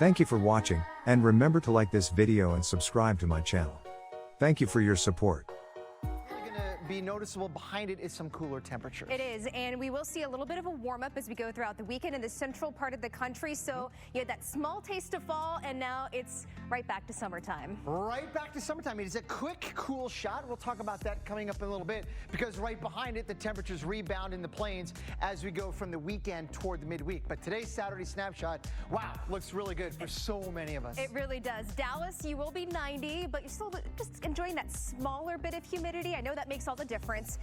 Thank you for watching, and remember to like this video and subscribe to my channel. Thank you for your support. Be noticeable behind it is some cooler temperatures. It is, and we will see a little bit of a warm up as we go throughout the weekend in the central part of the country. So you had that small taste of fall, and now it's right back to summertime. Right back to summertime. It is a quick, cool shot. We'll talk about that coming up in a little bit, because right behind it, the temperatures rebound in the plains as we go from the weekend toward the midweek. But today's Saturday snapshot, wow, looks really good for so many of us. It really does. Dallas, you will be 90, but you're still just enjoying that smaller bit of humidity. I know that makes all the difference.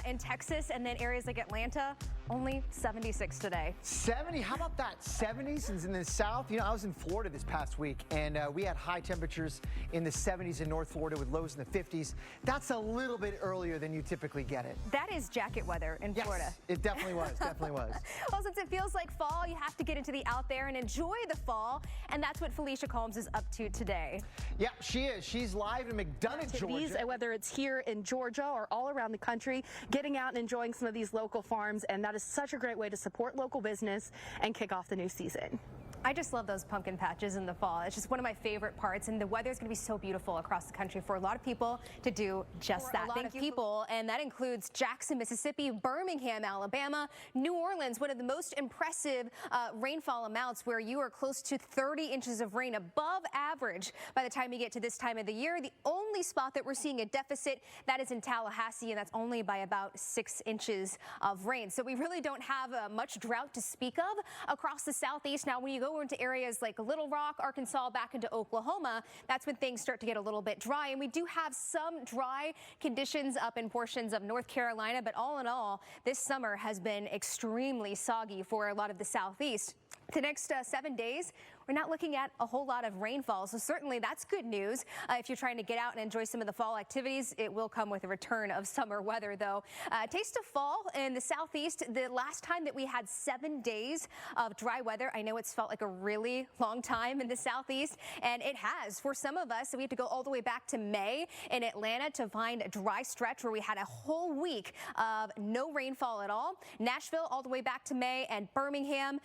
In Texas and then areas like Atlanta, only 76 today. 70? How about that? 70s in the south. You know, I was in Florida this past week, and we had high temperatures in the 70s in North Florida with lows in the 50s. That's a little bit earlier than you typically get it. That is jacket weather in Florida. Yes, it definitely was. Definitely was. Well, since it feels like fall, you have to get into the out there and enjoy the fall, and that's what Felicia Combs is up to today. Yeah, she is. She's live in McDonough, Georgia. Whether it's here in Georgia or all around the country, getting out and enjoying some of these local farms, and that is such a great way to support local business and kick off the new season. I just love those pumpkin patches in the fall. It's just one of my favorite parts, and the weather is going to be so beautiful across the country for a lot of people to do just that. A lot of people, and that includes Jackson, Mississippi, Birmingham, Alabama, New Orleans, one of the most impressive rainfall amounts, where you are close to 30 inches of rain, above average by the time you get to this time of the year. The only spot that we're seeing a deficit, that is in Tallahassee, and that's only by about 6 inches of rain. So we really don't have much drought to speak of across the southeast. Now, when you go into areas like Little Rock, Arkansas, back into Oklahoma, that's when things start to get a little bit dry. And we do have some dry conditions up in portions of North Carolina, but all in all, this summer has been extremely soggy for a lot of the southeast. The next 7 days, we're not looking at a whole lot of rainfall, so certainly that's good news. If you're trying to get out and enjoy some of the fall activities, it will come with a return of summer weather, though. Taste of fall in the southeast. The last time that we had 7 days of dry weather, I know it's felt like a really long time in the southeast, and it has for some of us. So we have to go all the way back to May in Atlanta to find a dry stretch where we had a whole week of no rainfall at all. Nashville all the way back to May, and Birmingham,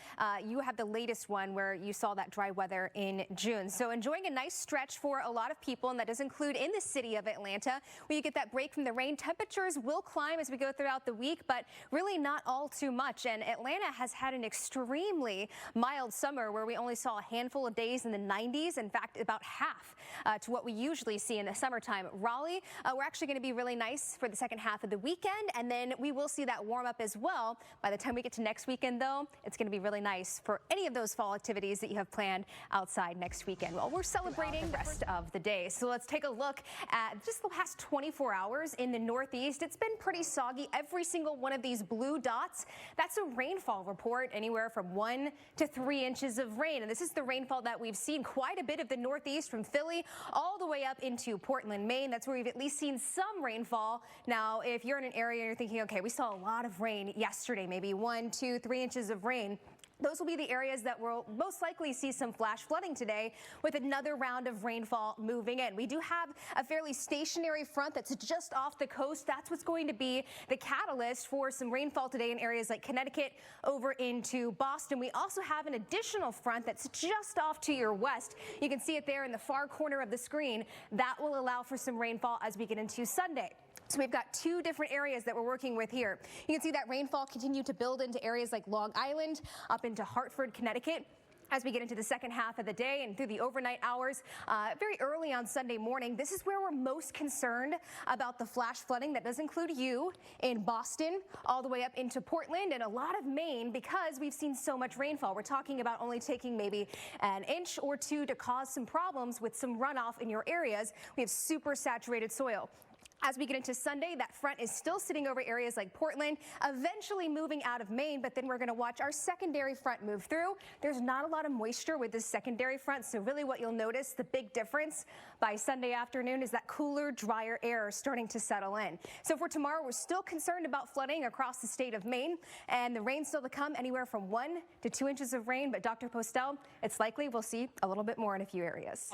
you have the latest one where you saw that dry weather in June. So enjoying a nice stretch for a lot of people, and that does include in the city of Atlanta, where you get that break from the rain. Temperatures will climb as we go throughout the week, but really not all too much. And Atlanta has had an extremely mild summer, where we only saw a handful of days in the 90s. In fact, about half to what we usually see in the summertime. Raleigh, we're actually going to be really nice for the second half of the weekend, and then we will see that warm up as well. By the time we get to next weekend, though, it's going to be really nice for any of those fall activities that you have planned outside next weekend. Well, we're celebrating the rest of the day. So let's take a look at just the past 24 hours in the Northeast. It's been pretty soggy. Every single one of these blue dots, that's a rainfall report, anywhere from 1 to 3 inches of rain. And this is the rainfall that we've seen quite a bit of the Northeast, from Philly all the way up into Portland, Maine. That's where we've at least seen some rainfall. Now, if you're in an area and you're thinking, okay, we saw a lot of rain yesterday, maybe 1, 2, 3 inches of rain, those will be the areas that will most likely see some flash flooding today, with another round of rainfall moving in. We do have a fairly stationary front that's just off the coast. That's what's going to be the catalyst for some rainfall today in areas like Connecticut over into Boston. We also have an additional front that's just off to your west. You can see it there in the far corner of the screen. That will allow for some rainfall as we get into Sunday. So we've got 2 different areas that we're working with here. You can see that rainfall continue to build into areas like Long Island, up into Hartford, Connecticut, as we get into the second half of the day and through the overnight hours. Very early on Sunday morning, this is where we're most concerned about the flash flooding. That does include you in Boston, all the way up into Portland and a lot of Maine, because we've seen so much rainfall. We're talking about only taking maybe an inch or 2 to cause some problems with some runoff in your areas. We have super saturated soil. As we get into Sunday, that front is still sitting over areas like Portland, eventually moving out of Maine, but then we're going to watch our secondary front move through. There's not a lot of moisture with this secondary front, so really what you'll notice, the big difference by Sunday afternoon, is that cooler, drier air starting to settle in. So for tomorrow, we're still concerned about flooding across the state of Maine, and the rain still to come, anywhere from 1 to 2 inches of rain, but Dr. Postel, it's likely we'll see a little bit more in a few areas.